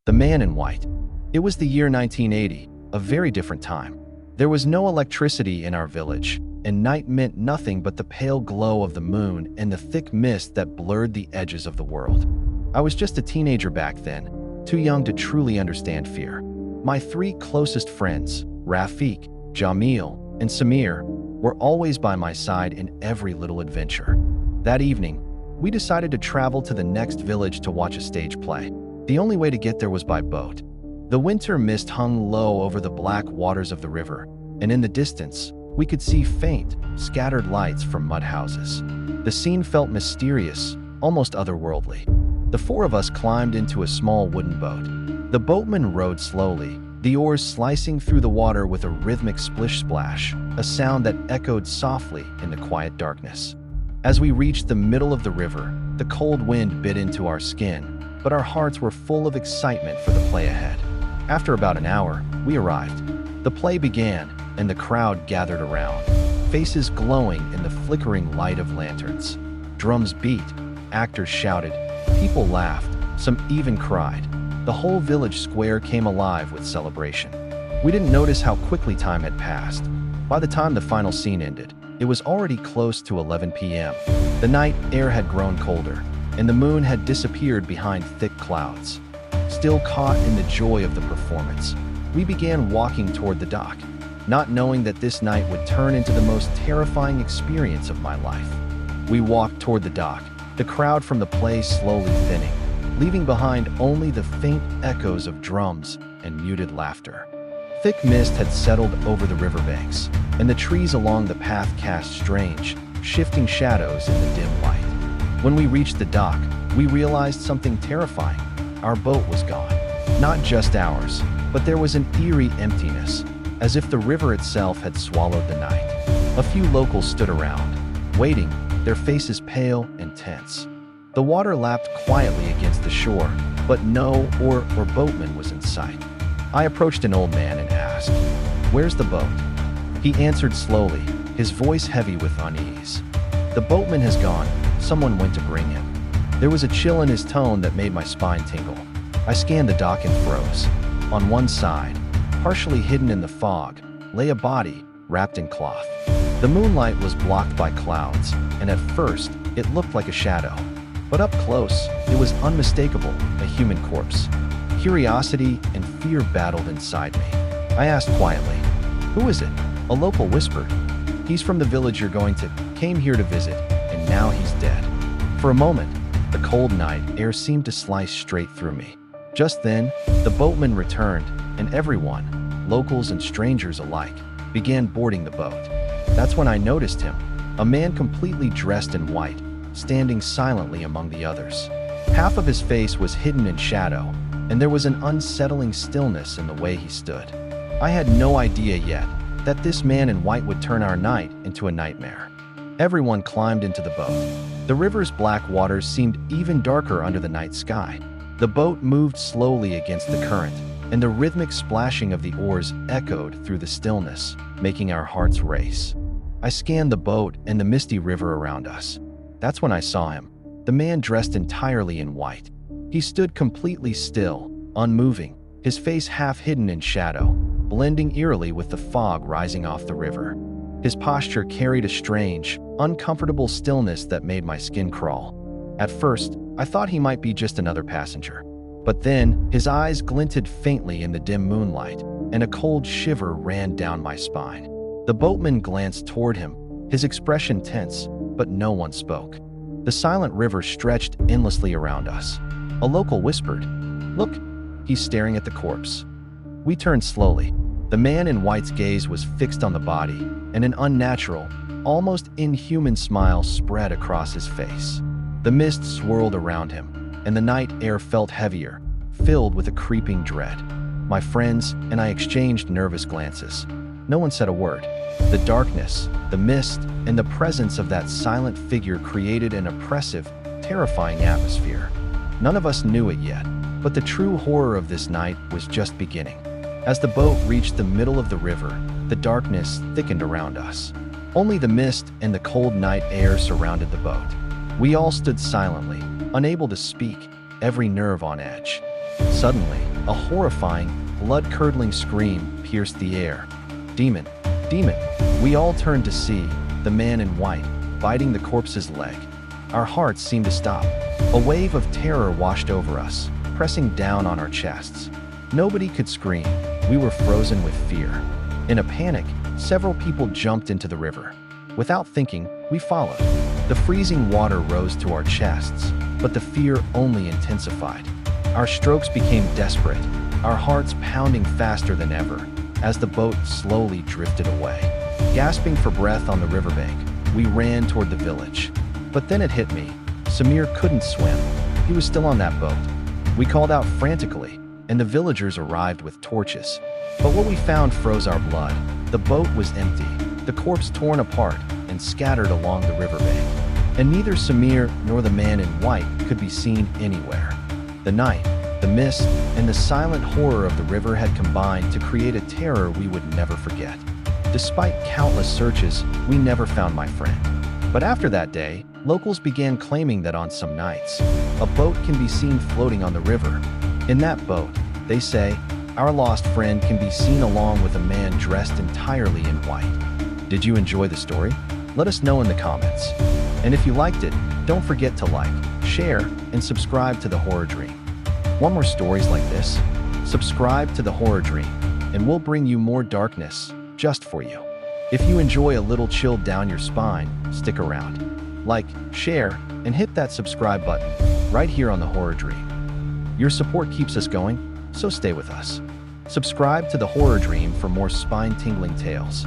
The Man in White. It was the year 1980, a very different time. There was no electricity in our village, and night meant nothing but the pale glow of the moon and the thick mist that blurred the edges of the world. I was just a teenager back then, too young to truly understand fear. My three closest friends, Rafiq, Jamil, and Samir, were always by my side in every little adventure. That evening, we decided to travel to the next village to watch a stage play. The only way to get there was by boat. The winter mist hung low over the black waters of the river, and in the distance, we could see faint, scattered lights from mud houses. The scene felt mysterious, almost otherworldly. The four of us climbed into a small wooden boat. The boatman rowed slowly, the oars slicing through the water with a rhythmic splish-splash, a sound that echoed softly in the quiet darkness. As we reached the middle of the river, the cold wind bit into our skin, but our hearts were full of excitement for the play ahead. After about an hour, we arrived. The play began, and the crowd gathered around, faces glowing in the flickering light of lanterns. Drums beat, actors shouted, people laughed, some even cried. The whole village square came alive with celebration. We didn't notice how quickly time had passed. By the time the final scene ended, it was already close to 11 p.m. The night air had grown colder, and the moon had disappeared behind thick clouds. Still caught in the joy of the performance, we began walking toward the dock, not knowing that this night would turn into the most terrifying experience of my life. We walked toward the dock, the crowd from the play slowly thinning, leaving behind only the faint echoes of drums and muted laughter. Thick mist had settled over the riverbanks, and the trees along the path cast strange, shifting shadows in the dim light. When we reached the dock, we realized something terrifying. Our boat was gone. Not just ours, but there was an eerie emptiness, as if the river itself had swallowed the night. A few locals stood around, waiting, their faces pale and tense. The water lapped quietly against the shore, but no oar or boatman was in sight. I approached an old man and asked, "Where's the boat?" He answered slowly, his voice heavy with unease. "The boatman has gone. Someone went to bring him." There was a chill in his tone that made my spine tingle. I scanned the dock and froze. On one side, partially hidden in the fog, lay a body wrapped in cloth. The moonlight was blocked by clouds, and at first, it looked like a shadow. But up close, it was unmistakable, a human corpse. Curiosity and fear battled inside me. I asked quietly, "Who is it?" A local whispered, "He's from the village you're going to, came here to visit, and now he's dead." For a moment, the cold night air seemed to slice straight through me. Just then, the boatman returned, and everyone, locals and strangers alike, began boarding the boat. That's when I noticed him, a man completely dressed in white, standing silently among the others. Half of his face was hidden in shadow, and there was an unsettling stillness in the way he stood. I had no idea yet that this man in white would turn our night into a nightmare. Everyone climbed into the boat. The river's black waters seemed even darker under the night sky. The boat moved slowly against the current, and the rhythmic splashing of the oars echoed through the stillness, making our hearts race. I scanned the boat and the misty river around us. That's when I saw him, the man dressed entirely in white. He stood completely still, unmoving, his face half hidden in shadow, blending eerily with the fog rising off the river. His posture carried a strange, uncomfortable stillness that made my skin crawl. At first, I thought he might be just another passenger. But then, his eyes glinted faintly in the dim moonlight, and a cold shiver ran down my spine. The boatman glanced toward him, his expression tense, but no one spoke. The silent river stretched endlessly around us. A local whispered, "Look, he's staring at the corpse." We turned slowly. The man in white's gaze was fixed on the body, and an unnatural, almost inhuman smile spread across his face. The mist swirled around him, and the night air felt heavier, filled with a creeping dread. My friends and I exchanged nervous glances. No one said a word. The darkness, the mist, and the presence of that silent figure created an oppressive, terrifying atmosphere. None of us knew it yet, but the true horror of this night was just beginning. As the boat reached the middle of the river, the darkness thickened around us. Only the mist and the cold night air surrounded the boat. We all stood silently, unable to speak, every nerve on edge. Suddenly, A horrifying, blood-curdling scream pierced the air. Demon! Demon! We all turned to see the man in white biting the corpse's leg. Our hearts seemed to stop. A wave of terror washed over us, pressing down on our chests. Nobody could scream. We were frozen with fear. In a panic, several people jumped into the river. Without thinking, we followed. The freezing water rose to our chests, but the fear only intensified. Our strokes became desperate, our hearts pounding faster than ever, as the boat slowly drifted away. Gasping for breath on the riverbank, we ran toward the village. But then it hit me. Samir couldn't swim. He was still on that boat. We called out frantically, and the villagers arrived with torches. But what we found froze our blood. The boat was empty, the corpse torn apart and scattered along the riverbank. And neither Samir nor the man in white could be seen anywhere. The night, the mist, and the silent horror of the river had combined to create a terror we would never forget. Despite countless searches, we never found my friend. But after that day, locals began claiming that on some nights, a boat can be seen floating on the river. In that boat, they say, our lost friend can be seen along with a man dressed entirely in white. Did you enjoy the story? Let us know in the comments. And if you liked it, don't forget to like, share, and subscribe to The Horror Dream. Want more stories like this? Subscribe to The Horror Dream, and we'll bring you more darkness just for you. If you enjoy a little chill down your spine, stick around. Like, share, and hit that subscribe button right here on The Horror Dream. Your support keeps us going, so stay with us. Subscribe to The Horror Dream for more spine-tingling tales.